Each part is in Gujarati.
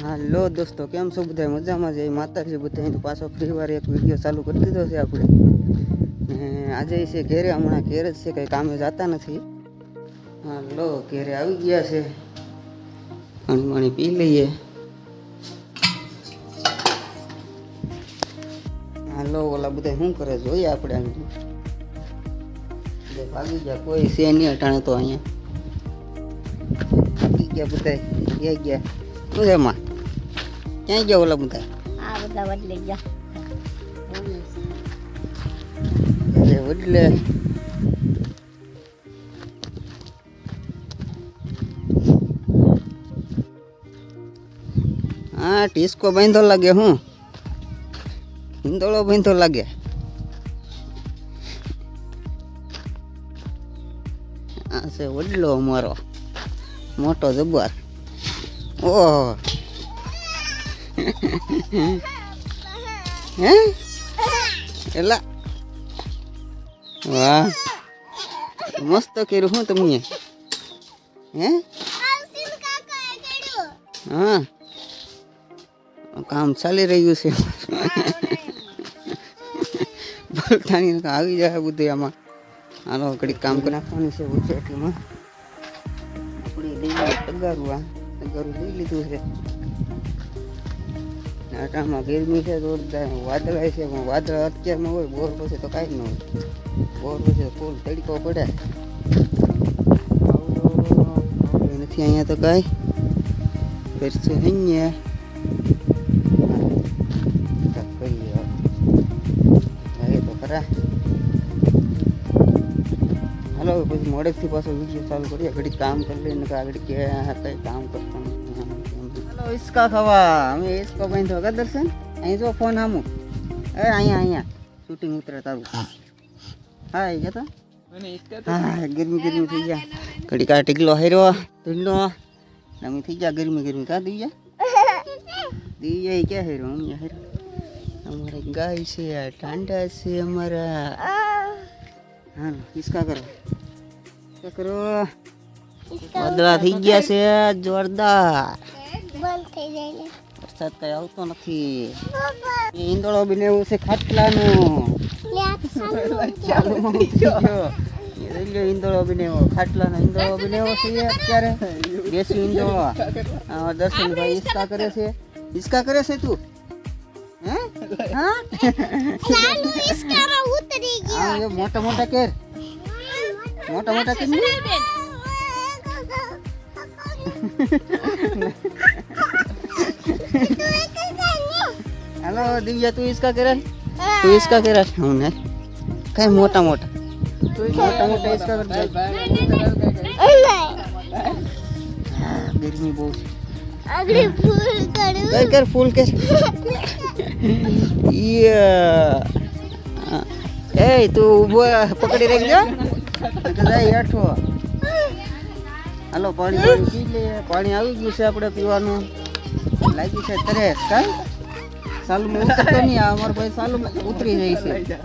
હાલો દોસ્તો, કેમ છો બધા? મજામાં જય માતાજી બધા. પાછો ફ્રીવાર એક વિડીયો ચાલુ કરી દીધો છે આપણે. ને આજે છે ઘેરે, હમણાં ઘેર જ છે, કંઈ કામે જતા નથી. હાલો ઘેરે આવી ગયા છે, પાણી પી લઈએ. હાલો ઓલા બધા શું કરે જોઈએ આપણે. ભાગી ગયા, કોઈ છે નહીં અટાણે તો. અહીંયા ભાગી ગયા બધા, ગયા શું છે એમાં? ક્યાં ગયા ઓલા બધા? આ બધા બદલી ગયા. બદલે હા, ટીસ્કો બાંધો લાગે. હું હિંદોળો બાંધો લાગે. આ છે વડલો અમારો મોટો જબ્બર. ઓહ હે એલા વાહ, મસ્ત કર્યું. હું તમે હે હા, કામ ચાલી રહ્યું છે. બોલતાની આવી જાય બધું આમાં. હાલો ઘડીક કામ કરી નાખવાનું છે ઉચેટીમાં. આપણે લઈ તગારું લઈ લીધું છે. આટામાં ગરમી છે જોરદાર, વાદળાય છે, પણ વાદળ અત્યારમાં હોય, બોર પછી તો કાંઈ ન હોય. બોર પછી ફૂલ તડકો પડે નથી અહીંયા તો કાંઈ કરશું. અહીંયા કરીએ તો ખરા. હાલો પછી મોડેકથી પાછો વિડીયો ચાલુ કરીએ. ઘડી કામ કરી લઈને આગળ કે કંઈ કામ કરતા નથી. હાલો હિસકા ખાવા. અમે હિસકો બાંધો કા દર્શન. અહીં જો ફોન આમું. અહીંયા શૂટિંગ ઉતરે તારું. હા એ ગયા હા, ગરમી થઈ ગયા. ઘડી કા ટીકલો હેરો ધૂંડો અમે થઈ ગયા ગરમી કા દી જાય ક્યાં હેરો. અહીંયા હેરો અમારે ગાય છે, ટાંડા છે અમારા. હાલો હિસકા કરો વાદળા થઈ ગયા છે જોરદાર. વરસાદ કઈ આવતો નથી. ઈંદોળો બનાવ્યો છે ખાટલાનું. ઈંદોળો બનાવ્યો ખાટલાનો. ઈંદોળો બનાવ્યો છે અત્યારે. દેશી ઈંદોળો. દર્શનભાઈ હિસકા કરે છે. હિસકા કરે છે તું હે? હા મોટા કેર. મોટા કેર. हेलो दिव्या, तू इसका करे हूँ ने कहीं मोटा इसका कर गर्मी बहुत. अगले फूल करूं कर फूल के ये ए तू वो पकड़ी रख जा तो जाए आठो. હાલો પાણી પી લઈએ. પાણી આવી ગયું છે આપણે પીવાનું. લાગી છે તરેસ. કાંઈ સાલુમાં ઉતરતો નહીં. આ અમારો ભાઈ સાલુમાં ઉતરી જાય છે.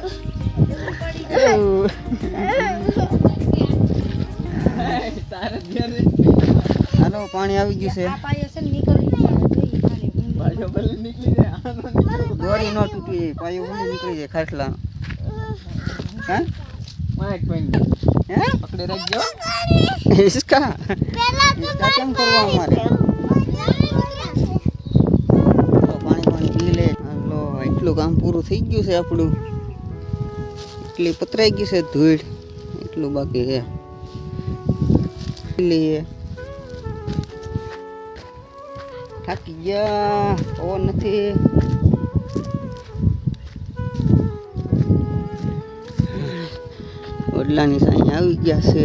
હાલો પાણી આવી ગયું છે. દોરી ન તૂટી જાય, પાયો નીકળી જાય ખાટલાનો. હા पकड़े रख जाओ. इसका કેમ કરવા અમારે? પાણી પી લે. હાલો એટલું કામ પૂરું થઈ ગયું છે આપણું. એટલી પતરાઈ ગઈ છે ધૂળ, એટલું બાકી છે. લઈએ થાકી ગયા. પવન નથી. વડલાની સાંઈ આવી ગયા છે.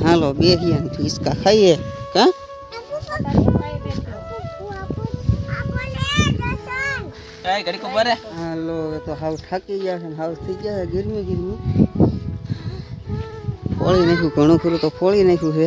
હાલો બેહીએ હિસકા ખાઈએ. કા હાલો તો હાવ થાકી ગયા છે. હાવ થઈ ગયા છે ગરમી. ફોળી નાખ્યું ઘણું ખરું તો ફોળી નાખ્યું છે.